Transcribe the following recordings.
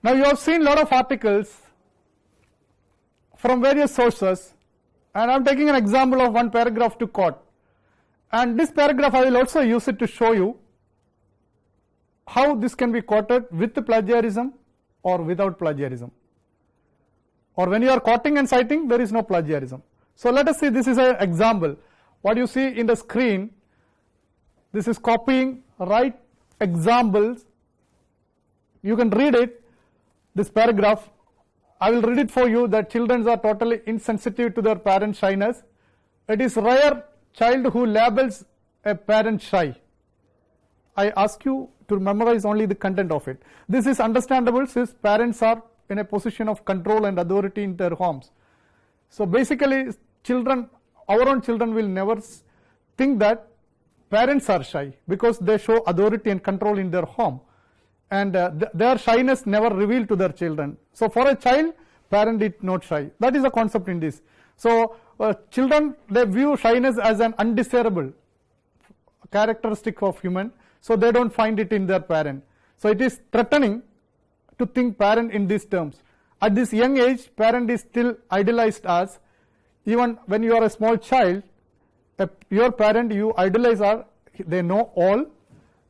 Now you have seen a lot of articles from various sources, and I am taking an example of one paragraph to quote. And this paragraph I will also use it to show you how this can be quoted with plagiarism or without plagiarism. Or when you are quoting and citing, there is no plagiarism. So let us see, this is an example. What you see in the screen, this is copying right examples. You can read it, this paragraph. I will read it for you, that children are totally insensitive to their parents' shyness. It is rare child who labels a parent shy. I ask you to memorize only the content of it. This is understandable since parents are in a position of control and authority in their homes. So basically children, our own children will never think that parents are shy because they show authority and control in their home, and their shyness never revealed to their children. So for a child, parent is not shy. That is the concept in this. So children, they view shyness as an undesirable characteristic of human, so they don't find it in their parent. So it is threatening to think parent in these terms. At this young age, parent is still idolized as, even when you are a small child, your parent you idolize are, they know all,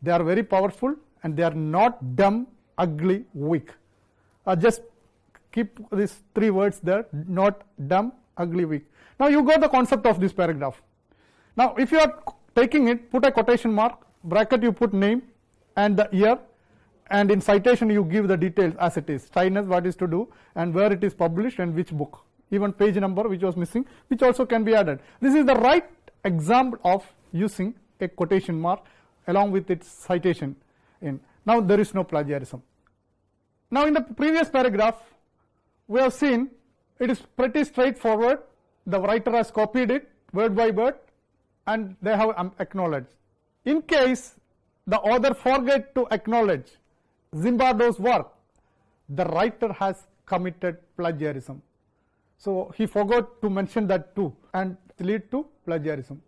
they are very powerful, and they are not dumb, ugly, weak. Just keep these three words there, not dumb, ugly, weak. Now you got the concept of this paragraph. Now if you are taking it, put a quotation mark, bracket you put name and the year, and in citation you give the details as it is, shyness, what is to do, and where it is published and which book, even page number which was missing, which also can be added. This is the right example of using a quotation mark along with its citation in. Now there is no plagiarism. Now in the previous paragraph we have seen it is pretty straightforward. The writer has copied it word by word and they have acknowledged. In case the author forget to acknowledge Zimbardo's work, the writer has committed plagiarism. So he forgot to mention that too, and lead to plagiarism.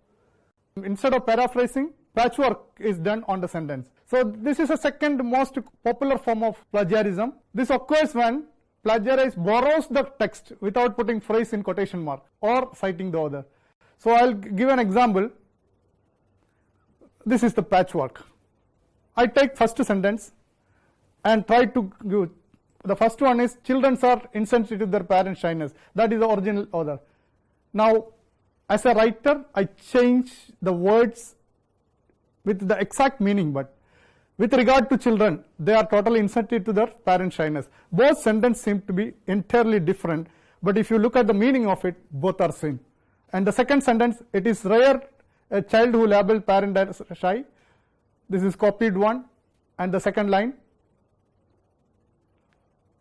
Instead of paraphrasing, patchwork is done on the sentence. So this is a second most popular form of plagiarism. This occurs when plagiarist borrows the text without putting phrase in quotation mark or citing the author. So I'll give an example. This is the patchwork. I take first sentence and try to give. The first one is, children are insensitive to their parents' shyness. That is the original author. Now, as a writer, I change the words with the exact meaning, but with regard to children, they are totally insensitive to their parents' shyness. Both sentences seem to be entirely different, but if you look at the meaning of it, both are same. And the second sentence, it is rare a child who labels parent as shy. This is copied one, and the second line,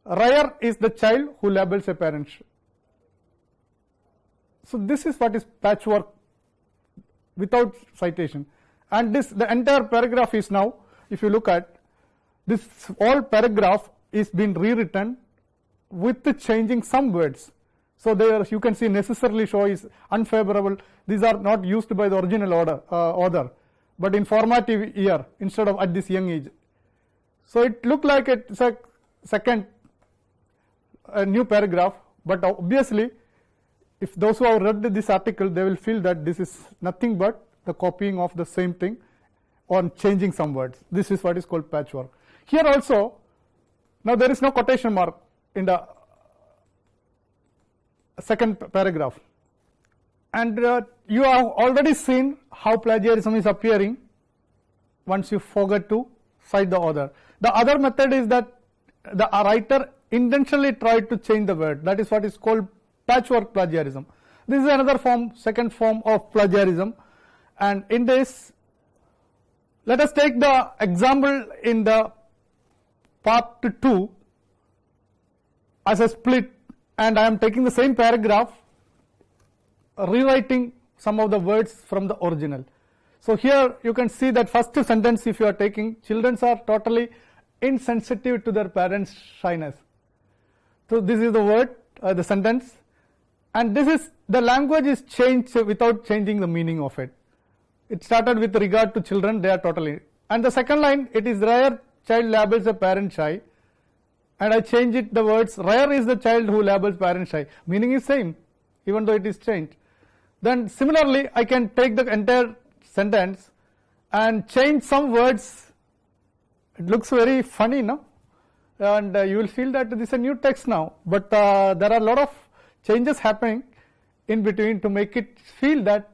rare is the child who labels a parent shy. So this is what is patchwork without citation. And this, the entire paragraph is now, if you look at this, all paragraph is being rewritten with changing some words. So there you can see necessarily show is unfavorable. These are not used by the original author, but in formative year instead of at this young age. So it looked like it's a second new paragraph, but obviously if those who have read this article, they will feel that this is nothing but the copying of the same thing or changing some words. This is what is called patchwork. Here also, now there is no quotation mark in the second paragraph, and you have already seen how plagiarism is appearing once you forget to cite the author. The other method is that the writer intentionally tried to change the word. That is what is called patchwork plagiarism. This is another form, second form of plagiarism, and in this, let us take the example in the part 2 as a split, and I am taking the same paragraph, rewriting some of the words from the original. So here you can see that first sentence, if you are taking, children are totally insensitive to their parents' shyness. So this is the word, the sentence, and this is, the language is changed without changing the meaning of it. It started with regard to children, they are totally. And the second line, it is rare child labels a parent shy. and I change it the words, rare is the child who labels parent shy. Meaning is same, even though it is changed. Then similarly, I can take the entire sentence and change some words. It looks very funny, no? And you will feel that this is a new text now. But there are a lot of changes happening in between to make it feel that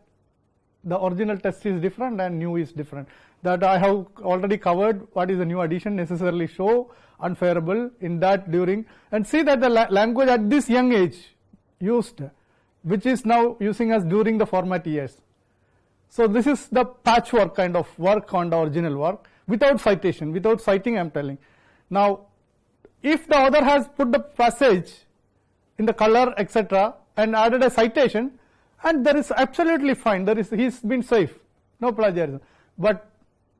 the original text is different and new is different. That I have already covered what is the new addition necessarily show, unfavorable in that during, and see that the language at this young age used, which is now using us during the format years. So this is the patchwork kind of work on the original work without citation, without citing I am telling. Now if the author has put the passage in the color etc. and added a citation, and there is absolutely fine, there is, he's been safe, no plagiarism. But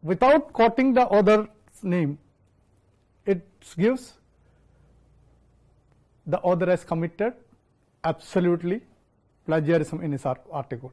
without quoting the author's name, it gives the author has committed absolutely plagiarism in his article.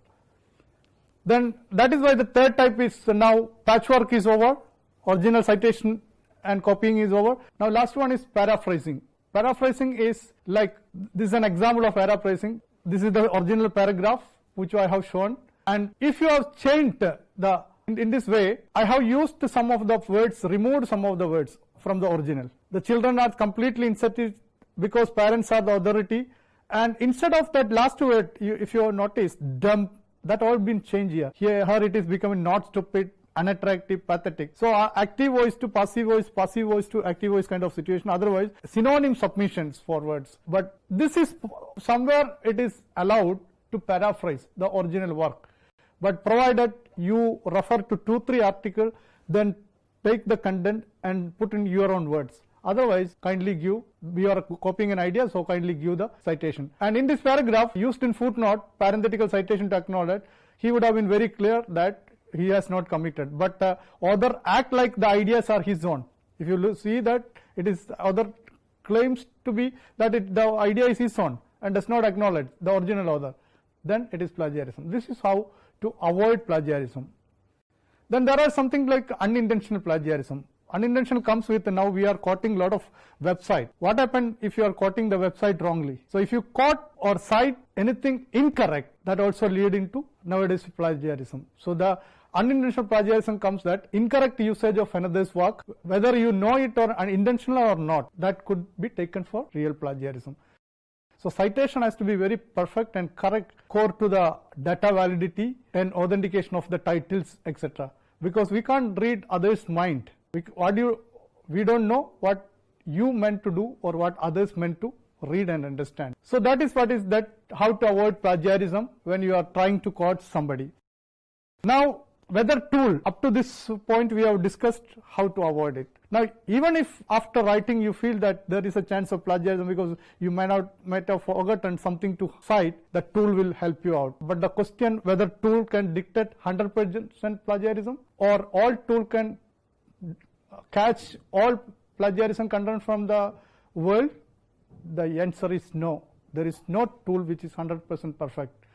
Then that is why the third type is now patchwork is over, original citation and copying is over. Now last one is paraphrasing. Paraphrasing is like, this is an example of paraphrasing. This is the original paragraph which I have shown, and if you have changed the in this way, I have used some of the words, removed some of the words from the original. The children are completely inserted because parents are the authority, and instead of that last word, if you have noticed, dumb, that all been changed here. Here it is becoming not stupid, unattractive, pathetic. So active voice to passive voice to active voice kind of situation. Otherwise, synonym submissions for words. But this is somewhere it is allowed to paraphrase the original work. But provided you refer to 2-3 articles, then take the content and put in your own words. Otherwise, kindly give, we are copying an idea, so kindly give the citation. And in this paragraph, used in footnote, parenthetical citation to acknowledge, he would have been very clear that he has not committed. But author act like the ideas are his own. If you see that it is author claims to be that the idea is his own and does not acknowledge the original author, then it is plagiarism. This is how to avoid plagiarism. Then there are something like unintentional plagiarism. Unintentional comes with, now we are quoting a lot of website. What happened if you are quoting the website wrongly? So if you quote or cite anything incorrect, that also lead into nowadays plagiarism. So the unintentional plagiarism comes that incorrect usage of another's work, whether you know it or unintentional or not, that could be taken for real plagiarism. So citation has to be very perfect and correct, core to the data validity and authentication of the titles, etc. Because we can't read others' mind. We don't know what you meant to do or what others meant to read and understand. So that is what is that, how to avoid plagiarism when you are trying to quote somebody. Now whether tool, up to this point we have discussed how to avoid it. Now even if after writing you feel that there is a chance of plagiarism because you might have forgotten something to cite, the tool will help you out. But the question whether tool can dictate 100% plagiarism or all tool can catch all plagiarism content from the world, the answer is no. There is no tool which is 100% perfect.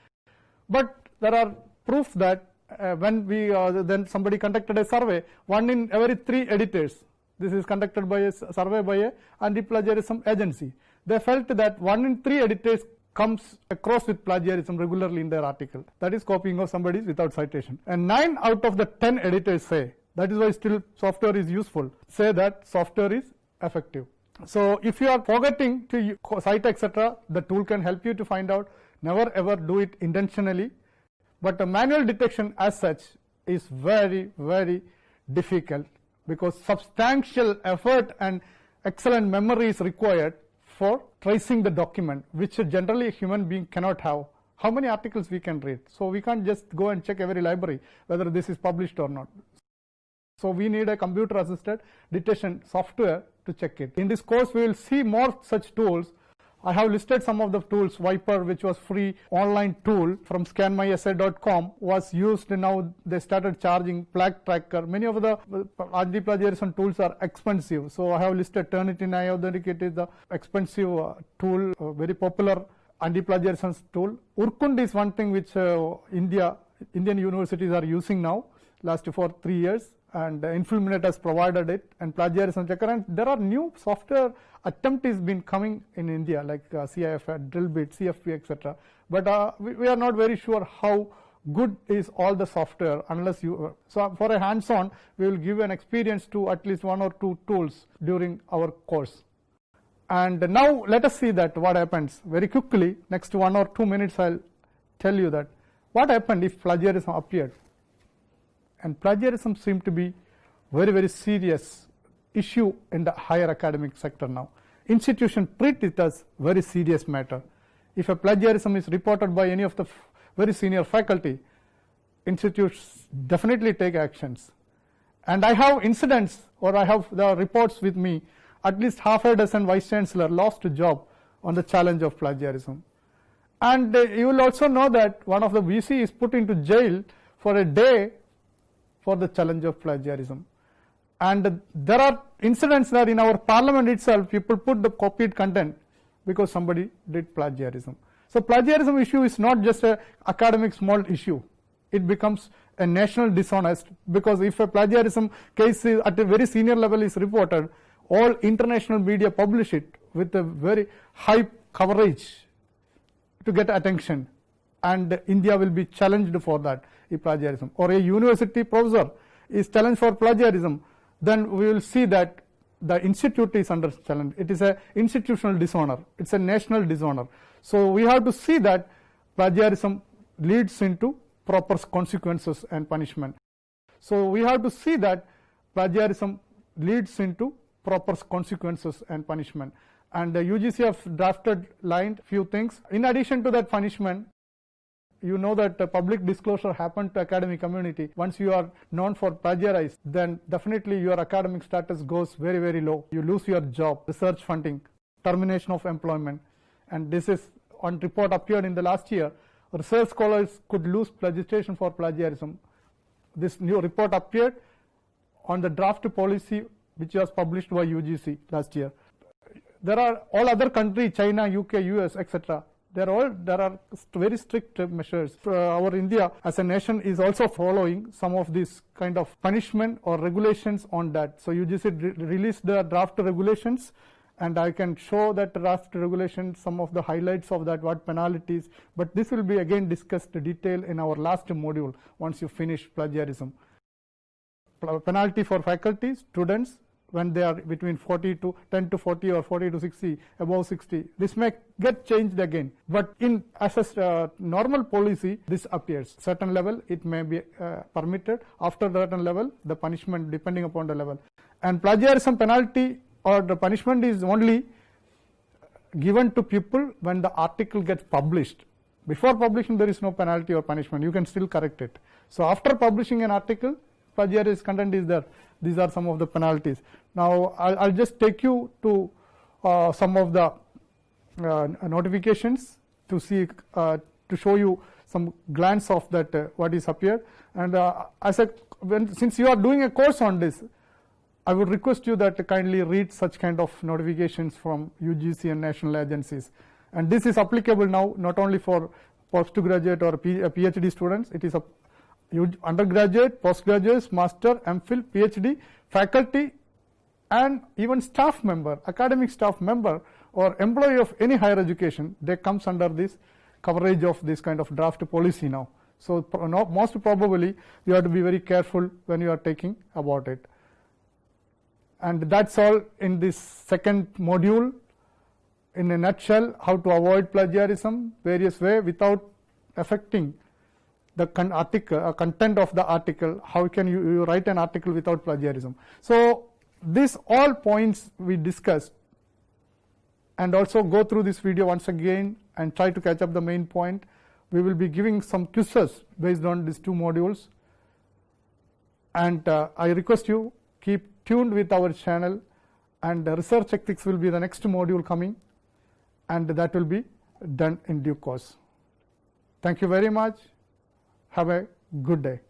But there are proofs that when we then somebody conducted a survey, 1 in every 3 editors, this is conducted by a survey by a anti-plagiarism agency, they felt that 1 in 3 editors comes across with plagiarism regularly in their article, that is copying of somebody's without citation. And 9 out of the 10 editors say, that is why still software is useful, say that software is effective. So if you are forgetting to cite etc., the tool can help you to find out. Never ever do it intentionally. But a manual detection as such is very, very difficult because substantial effort and excellent memory is required for tracing the document, which generally a human being cannot have. How many articles we can read? So we can't just go and check every library whether this is published or not. So we need a computer assisted detection software to check it. In this course we will see more such tools. I have listed some of the tools. Viper, which was free online tool from scanmyessay.com, was used. Now they started charging. Plaque Tracker. Many of the anti-plagiarism tools are expensive. So I have listed Turnitin Authenticator is the expensive tool, very popular anti-plagiarism tool. Urkund is one thing which Indian universities are using now, last for 3 years. and Infilminate has provided it, and plagiarism checker, and there are new software attempt is been coming in India like CIF, Drillbit, CFP, etc. But we are not very sure how good is all the software unless you, so for a hands-on we will give an experience to at least 1 or 2 tools during our course. And now let us see that what happens very quickly. Next 1 or 2 minutes I'll tell you that what happened if plagiarism appeared. And plagiarism seemed to be very serious issue in the higher academic sector now. Institutions treat it as very serious matter. If a plagiarism is reported by any of the very senior faculty, institutes definitely take actions. And I have incidents, or I have the reports with me, at least half a dozen vice chancellor lost a job on the challenge of plagiarism. And you will also know that one of the VC is put into jail for a day for the challenge of plagiarism. And there are incidents that in our parliament itself people put the copied content because somebody did plagiarism. So plagiarism issue is not just a academic small issue. It becomes a national dishonest, because if a plagiarism case is at a very senior level is reported, all international media publish it with a very high coverage to get attention, and India will be challenged for that if plagiarism. Or a university professor is challenged for plagiarism, then we will see that the institute is under challenge. It is a institutional dishonor. It's a national dishonor. So we have to see that plagiarism leads into proper consequences and punishment. So we have to see that plagiarism leads into proper consequences and punishment. And the UGC have drafted line few things. In addition to that punishment, you know that public disclosure happened to academic community. Once you are known for plagiarize, then definitely your academic status goes very low. You lose your job, research funding, termination of employment. And this is on report appeared in the last year. Research scholars could lose registration for plagiarism. This new report appeared on the draft policy which was published by UGC last year. There are all other countries, China, UK, US, etc. There are very strict measures. Our India as a nation is also following some of these kind of punishment or regulations on that. So UGC released the draft regulations, and I can show that draft regulations, some of the highlights of that, what penalties, but this will be again discussed in detail in our last module once you finish plagiarism. Penalty for faculty, students, when they are between 10 to 40 or 40 to 60, above 60, this may get changed again. But in as a normal policy, this appears. Certain level, it may be permitted. After certain level, the punishment depending upon the level. And plagiarism penalty or the punishment is only given to people when the article gets published. Before publishing, there is no penalty or punishment. You can still correct it. So after publishing an article, plagiarized content is there. These are some of the penalties. Now I'll just take you to some of the notifications to see to show you some glance of that what is appeared. And since you are doing a course on this, I would request you that kindly read such kind of notifications from UGC and national agencies. And this is applicable now not only for postgraduate or PhD students. It is a undergraduate, postgraduates, master, MPhil, PhD, faculty, and even staff member, academic staff member or employee of any higher education, they comes under this coverage of this kind of draft policy now. So most probably you have to be very careful when you are taking about it. And that's all in this second module. In a nutshell, how to avoid plagiarism, various way without affecting the content of the article. How can you write an article without plagiarism? So these all points we discussed, and also go through this video once again and try to catch up the main point. We will be giving some quizzes based on these 2 modules, and I request you keep tuned with our channel, and research ethics will be the next module coming, and that will be done in due course. Thank you very much. Have a good day.